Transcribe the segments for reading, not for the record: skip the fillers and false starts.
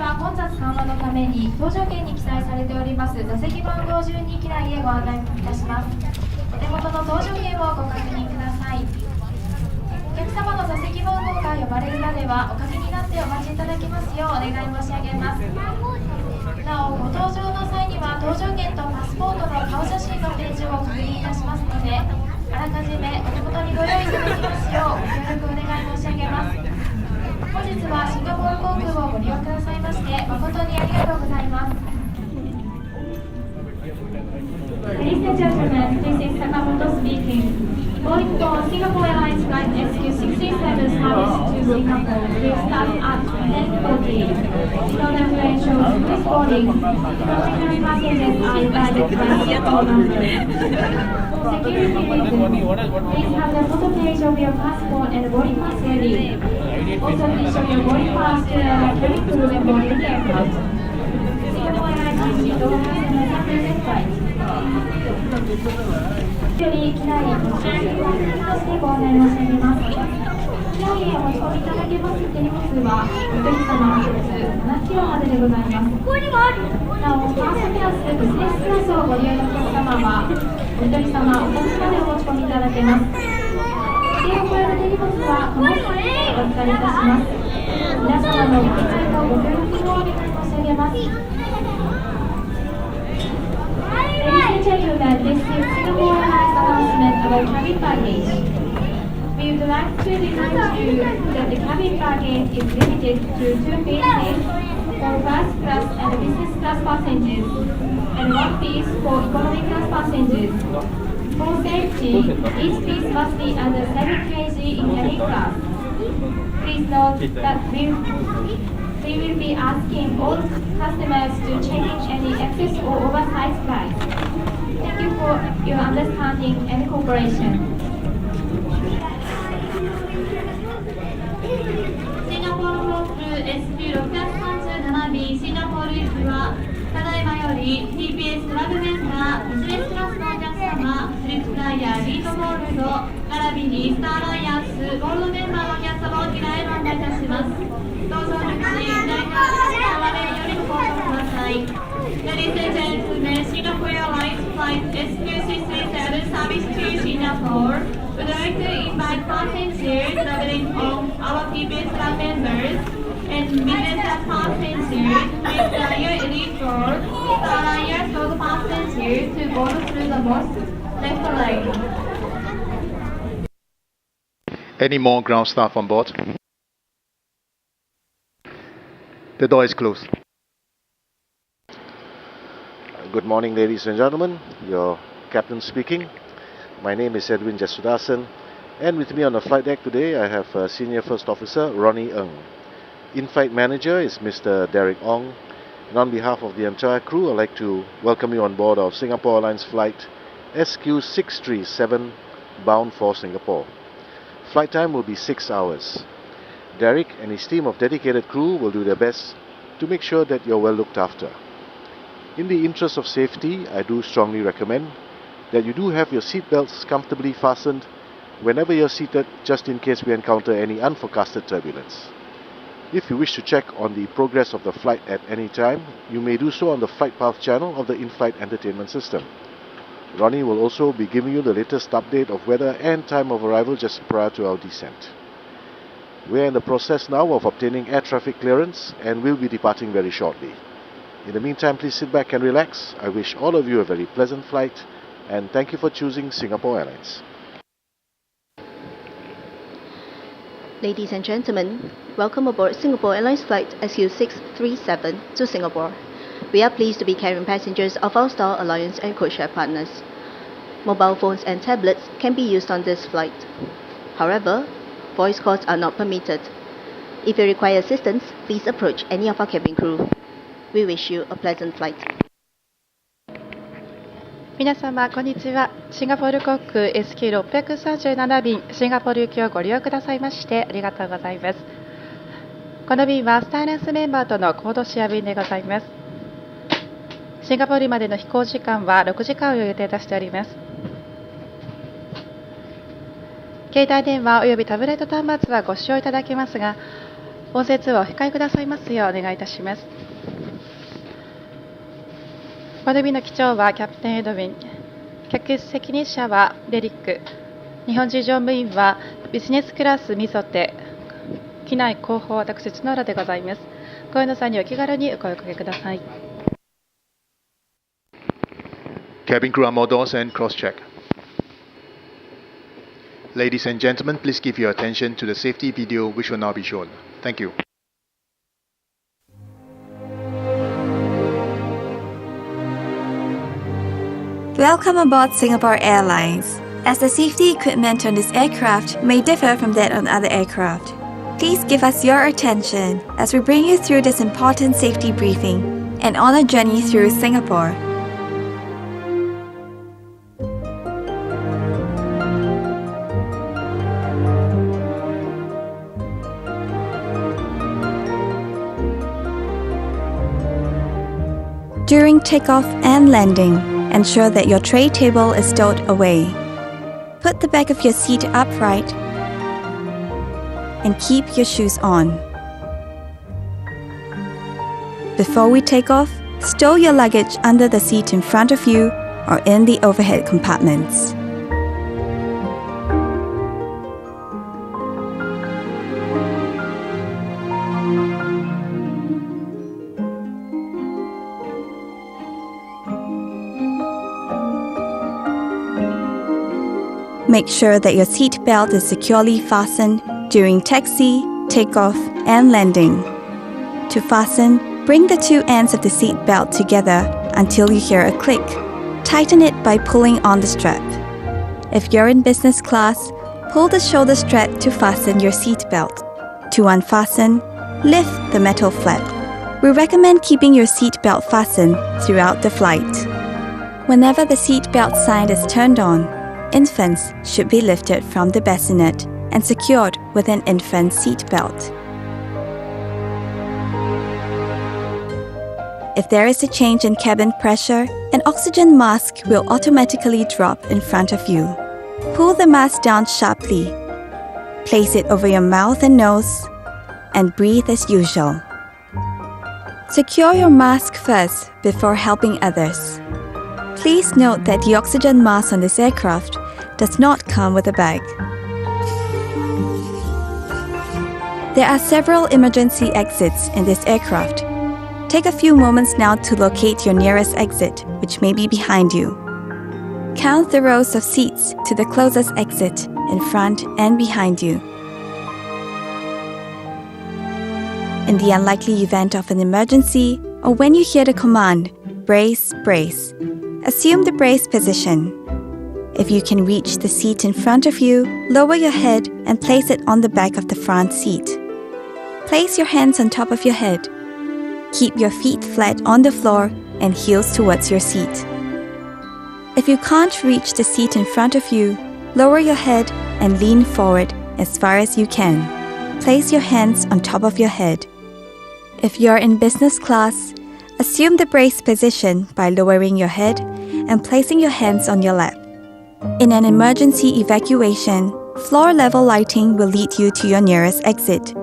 は混雑緩和のために搭乗券に記載されております座席番号順に機内へご案内いたします。お手元の搭乗券をご確認ください。お客様の座席番号が呼ばれるまではおかけになってお待ちいただきますようお願い申し上げます。なお、ご搭乗の際には搭乗券とパスポートの顔写真のページを確認いたしますので、あらかじめお手元にご用意いただきますようご協力お願い申し上げます。本日はシンガポール航空をご利用くださいまして誠にありがとうございます。Ladies and gentlemen, this is Sakamoto speaking. Boeing for Singapore Airlines flight SQ67 service to Singapore will start at 10:40. In order to ensure smooth boarding, economy passengers are invited by seatbelt number. For security reasons, please have the photo page of your passport and boarding pass ready. Also, please show your boarding pass to the cabin crew when boarding the aircraft. Singapore Airlines is organizing a Saturday flight.より機内へご注意いただきましてご案内申し上げます。機内へお持ち込みいただけます手荷物はお一人様1つ7キロまででございます。なお、ファーストクラス、ビジネスクラスをご利用のお客様はお一人様お2つまでお持ち込みいただけます。規定を超える手荷物はこの際でお預かりいたします。皆様のご理解とご協力をお願い申し上げます。Ladies and gentlemen, this is Singapore Airlines announcement about cabin baggage. We would like to remind you that the cabin baggage is limited to 2 pieces for first class and business class passengers, and 1 piece for economy class passengers. For safety, each piece must be under 7 kg in cabin class. Please note that we will be asking all customers to check in any excess or oversized bags. Thank you for your understanding and cooperation. シンガポール航空 SQ637 便シンガポール行きはただいまより TPS クラブメンバービジネスクラスのお客様スリップフライヤーリードゴールド並びにスターアライアンスゴールドメンバーのお客様を機内へご案内いたします。どうぞ口左側の画面よりご搭乗ください。Ladies and gentlemen, Singapore Airlines flight SQ67 service to Singapore would like to invite passengers traveling on our TPS club members and business class passengers with the elite board, Alliance Gold passengers to board through the most left leg. Any more ground staff on board? The door is closed. Good morning, ladies and gentlemen. Your captain speaking. My name is Edwin Jasudasan, and with me on the flight deck today I have Senior First Officer Ronnie Ng. In-flight manager is Mr. Derek Ong, and on behalf of the entire crew I'd like to welcome you on board of Singapore Airlines flight SQ637 bound for Singapore. Flight time will be 6 hours. Derek and his team of dedicated crew will do their best to make sure that you're well looked after. In the interest of safety, I do strongly recommend that you do have your seat belts comfortably fastened whenever you're seated, just in case we encounter any unforecasted turbulence. If you wish to check on the progress of the flight at any time, you may do so on the flight path channel of the in-flight entertainment system. Ronnie will also be giving you the latest update of weather and time of arrival just prior to our descent. We are in the process now of obtaining air traffic clearance and will be departing very shortly. In the meantime, please sit back and relax. I wish all of you a very pleasant flight, and thank you for choosing Singapore Airlines. Ladies and gentlemen, welcome aboard Singapore Airlines flight SQ637 to Singapore. We are pleased to be carrying passengers of our Star Alliance and codeshare partners. Mobile phones and tablets can be used on this flight. However, voice calls are not permitted. If you require assistance, please approach any of our cabin crew. We wish you a pleasant flight. 皆様こんにちは。シンガポール航空 SQ637 便シンガポール行きをご利用くださいましてありがとうございます。この便はスターアライアンスメンバーとのコードシェア便でございます。シンガポールまでの飛行時間は6時間を予定としております。携帯電話およびタブレット端末はご使用いただけますが、音声通話をお控えくださいますようお願いいたします。この便の機長はキャプテンエドウィン、客室責任者はデリック、日本人乗務員はビジネスクラスミソテ、機内後方私角原でございます。ご用の際にお気軽にお声をかけください。Cabin crew armor doors and cross-check. Ladies and gentlemen, please give your attention to the safety video which will now be shown. Thank you. Welcome aboard Singapore Airlines. As the safety equipment on this aircraft may differ from that on other aircraft, please give us your attention as we bring you through this important safety briefing and on a journey through Singapore. During takeoff and landing, ensure that your tray table is stowed away. Put the back of your seat upright and keep your shoes on. Before we take off, stow your luggage under the seat in front of you or in the overhead compartments. Make sure that your seat belt is securely fastened during taxi, takeoff, and landing. To fasten, bring the two ends of the seat belt together until you hear a click. Tighten it by pulling on the strap. If you're in business class, pull the shoulder strap to fasten your seat belt. To unfasten, lift the metal flap. We recommend keeping your seat belt fastened throughout the flight. Whenever the seat belt sign is turned on, infants should be lifted from the bassinet and secured with an infant seat belt. If there is a change in cabin pressure, an oxygen mask will automatically drop in front of you. Pull the mask down sharply. Place it over your mouth and nose and breathe as usual. Secure your mask first before helping others. Please note that the oxygen mask on this aircraft does not come with a bag. There are several emergency exits in this aircraft. Take a few moments now to locate your nearest exit, which may be behind you. Count the rows of seats to the closest exit in front and behind you. In the unlikely event of an emergency, or when you hear the command, brace, brace, assume the brace position. If you can reach the seat in front of you, lower your head and place it on the back of the front seat. Place your hands on top of your head. Keep your feet flat on the floor and heels towards your seat. If you can't reach the seat in front of you, lower your head and lean forward as far as you can. Place your hands on top of your head. If you're in business class, assume the brace position by lowering your head and placing your hands on your lap. In an emergency evacuation, floor-level lighting will lead you to your nearest exit.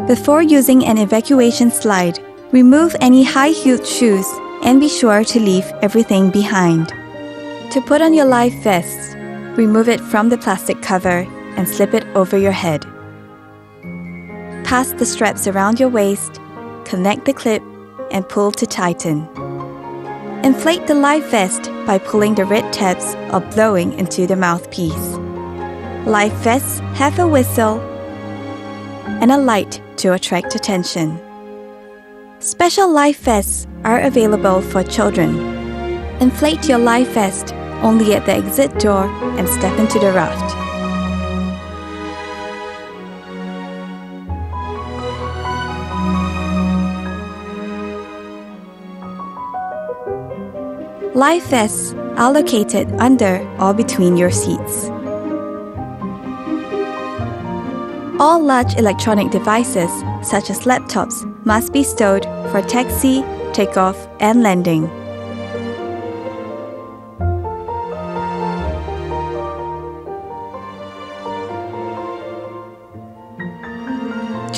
Before using an evacuation slide, remove any high-heeled shoes and be sure to leave everything behind. To put on your life vest, remove it from the plastic cover and slip it over your head. Pass the straps around your waist, connect the clip, and pull to tighten. Inflate the life vest by pulling the red tabs or blowing into the mouthpiece. Life vests have a whistle and a light to attract attention. Special life vests are available for children. Inflate your life vest only at the exit door and step into the raft. Life vests are located under or between your seats. All large electronic devices, such as laptops, must be stowed for taxi, takeoff, and landing.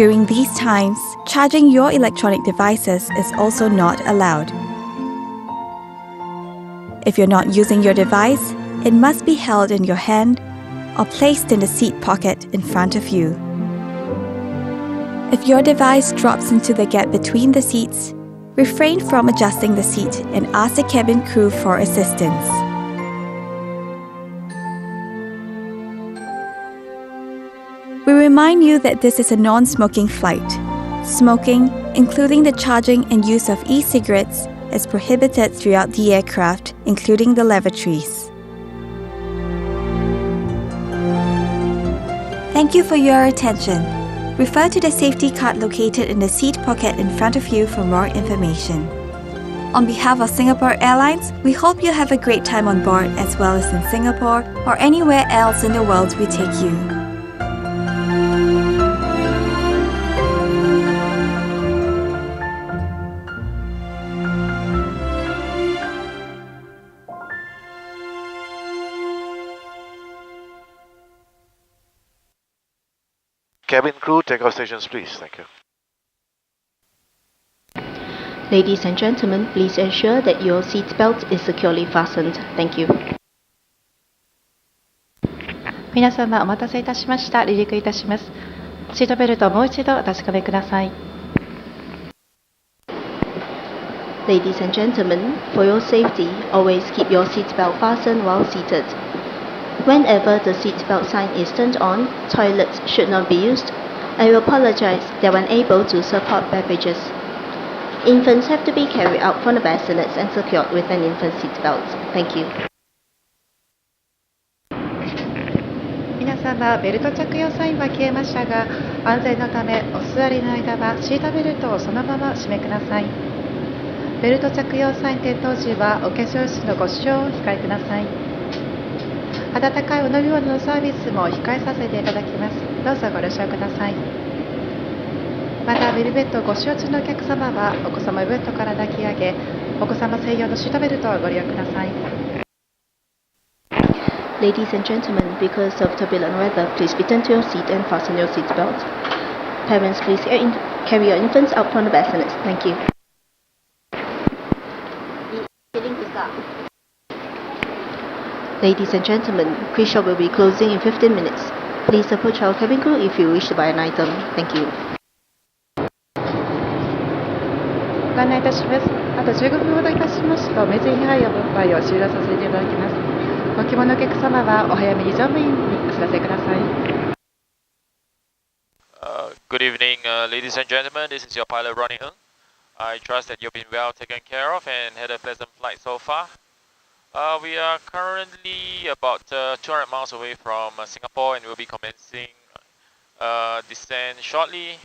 During these times, charging your electronic devices is also not allowed. If you're not using your device, it must be held in your hand or placed in the seat pocket in front of you. If your device drops into the gap between the seats, refrain from adjusting the seat and ask the cabin crew for assistance. We remind you that this is a non-smoking flight. Smoking, including the charging and use of e-cigarettes, is prohibited throughout the aircraft, including the lavatories. Thank you for your attention. Refer to the safety card located in the seat pocket in front of you for more information. On behalf of Singapore Airlines, we hope you have a great time on board as well as in Singapore or anywhere else in the world we take you. Cabin crew, take off stations, please. Thank you. Ladies and gentlemen, please ensure that your seat belt is securely fastened. Thank you. 皆様お待たせいたしました。離陸いたします。シートベルトをもう一度お確かめください。Ladies and gentlemen, for your safety, always keep your seat belt fastened while seated. Whenever the seat belt sign is turned on, toilets should not be used. I will apologize they were unable to serve hot beverages. Infants have to be carried out from the bassinets and secured with an infant seat belt. Thank you. 皆様、ベルト着用サインは消えましたが、安全のためお座りの間はシートベルトをそのまま締めください。ベルト着用サイン点灯時はお化粧室のご使用をお控えください。温かいお飲み物のサービスも控えさせていただきます。どうぞご了承ください。また、ベルベットをご使用中のお客様はお子様をベッドから抱き上げ、お子様専用のシートベルトをご利用ください。Ladies and gentlemen, because of turbulent weather, please return to your seat and fasten your seat belt. Parents, please carry your infants out from the bassinets. Thank you. Ladies and gentlemen, pre-shop will be closing in 15 minutes. Please approach our cabin crew if you wish to buy an item. Thank you. ご案内いたします。あと15分ほどいたしますと、メジンハイヤー分配を終了させていただきます。ご希望のお客様はお早めに乗務員にお知らせください。Good evening, ladies and gentlemen. This is your pilot Ronnie Ng. I trust that you've been well taken care of and had a pleasant flight so far. We are currently about 200 miles away from Singapore and we'll be commencing descent shortly.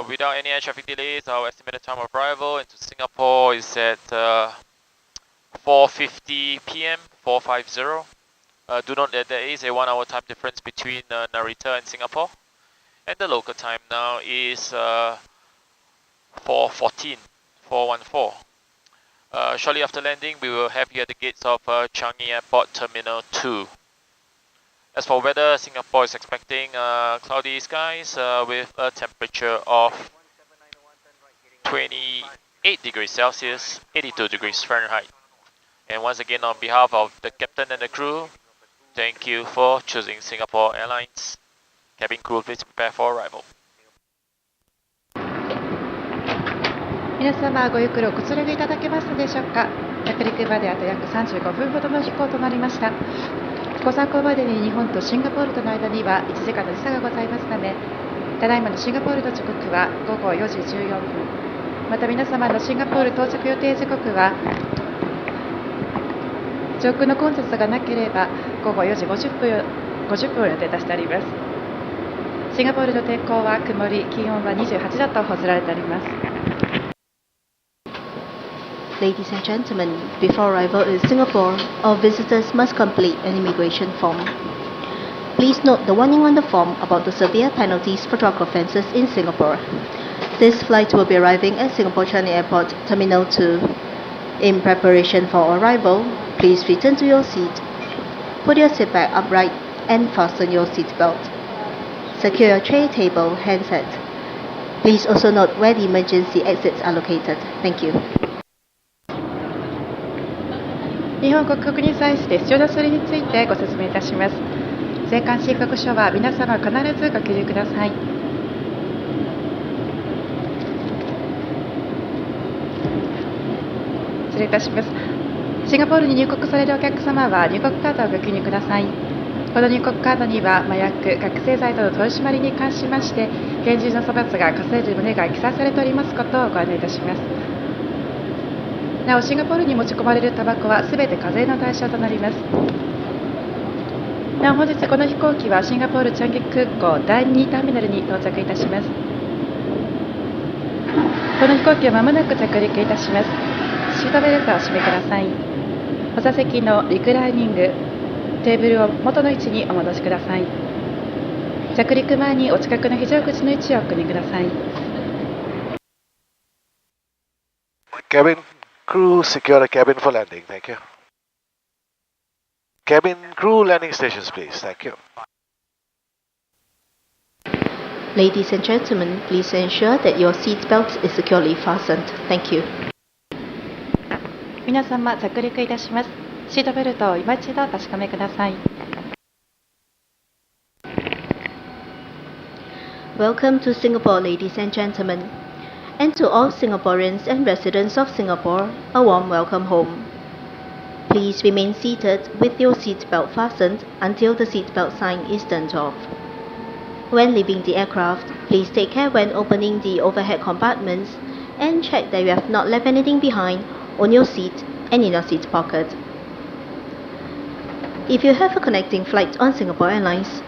Without any air traffic delays, our estimated time of arrival into Singapore is at 4:50 p.m. 4:50. Do note that there is a 1 hour time difference between Narita and Singapore, and the local time now is 4:14. Shortly after landing, we will have you at the gates of Changi Airport Terminal 2. As for weather, Singapore is expecting cloudy skies with a temperature of 28 degrees Celsius, 82 degrees Fahrenheit. And once again, on behalf of the captain and the crew, thank you for choosing Singapore Airlines. Cabin crew, please prepare for arrival. 皆様、ごゆっくりおくつろぎいただけますでしょうか。着陸まであと約35分ほどの飛行となりました。ご参考までに日本とシンガポールとの間には1時間の時差がございますため、ただいまのシンガポールの時刻は午後4時14分。また皆様のシンガポール到着予定時刻は上空の混雑がなければ午後4時50分を予定いたしております。シンガポールの天候は曇り、気温は28度と報じられております。Ladies and gentlemen, before arrival in Singapore, all visitors must complete an immigration form. Please note the warning on the form about the severe penalties for drug offences in Singapore. This flight will be arriving at Singapore Changi Airport Terminal 2. In preparation for arrival, please return to your seat, put your seat back upright and fasten your seat belt. Secure your tray table, handset. Please also note where the emergency exits are located. Thank you. 日本国国に際して必要な書類についてご説明いたします。税関申告書は皆様必ずご記入ください。失礼いたします。シンガポールに入国されるお客様は入国カードをご記入ください。この入国カードには麻薬、覚醒剤との取り締まりに関しまして厳重な処罰が科される旨が記載されておりますことをご案内いたします。なお、シンガポールに持ち込まれるタバコはすべて課税の対象となります。なお、本日この飛行機はシンガポールチャンギ空港第2ターミナルに到着いたします。この飛行機はまもなく着陸いたします。シートベルトをお締めください。お座席のリクライニング、テーブルを元の位置にお戻しください。着陸前にお近くの非常口の位置を確認ください。Cabin crew, secure the cabin for landing. Thank you. Cabin crew, landing stations, please. Thank you. Ladies and gentlemen, please ensure that your seat belt is securely fastened. Thank you. 皆様、着陸いたします。シートベルトを今一度お確かめください。Welcome to Singapore, ladies and gentlemen. And to all Singaporeans and residents of Singapore, a warm welcome home. Please remain seated with your seatbelt fastened until the seatbelt sign is turned off. When leaving the aircraft, please take care when opening the overhead compartments and check that you have not left anything behind on your seat and in your seat pocket. If you have a connecting flight on Singapore Airlines,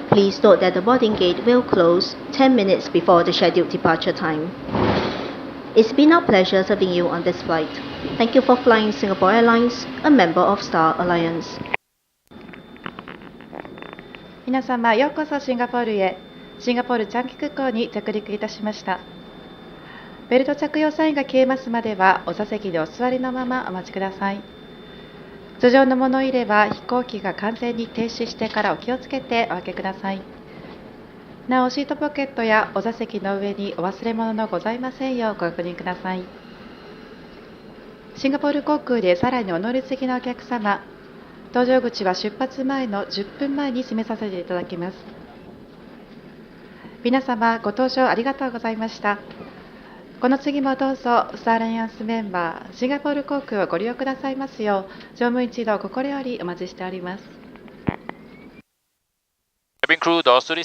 please note that the boarding gate will close 10 minutes before the scheduled departure time. It's been our pleasure serving you on this flight. Thank you for flying Singapore Airlines, a member of Star Alliance. 皆様、ようこそシンガポールへ。シンガポールチャンギ空港に着陸いたしました。ベルト着用サインが消えますまではお座席でお座りのままお待ちください。頭上の物入れは飛行機が完全に停止してからお気をつけてお開けください。なお、シートポケットやお座席の上にお忘れ物のございませんようご確認ください。シンガポール航空でさらにお乗り継ぎのお客様、搭乗口は出発前の10分前に閉めさせていただきます。皆様、ご搭乗ありがとうございました。この次もどうぞスターアライアンスメンバーシンガポール航空をご利用くださいますよう乗務一同心よりお待ちしております。Cabin crew, doors to the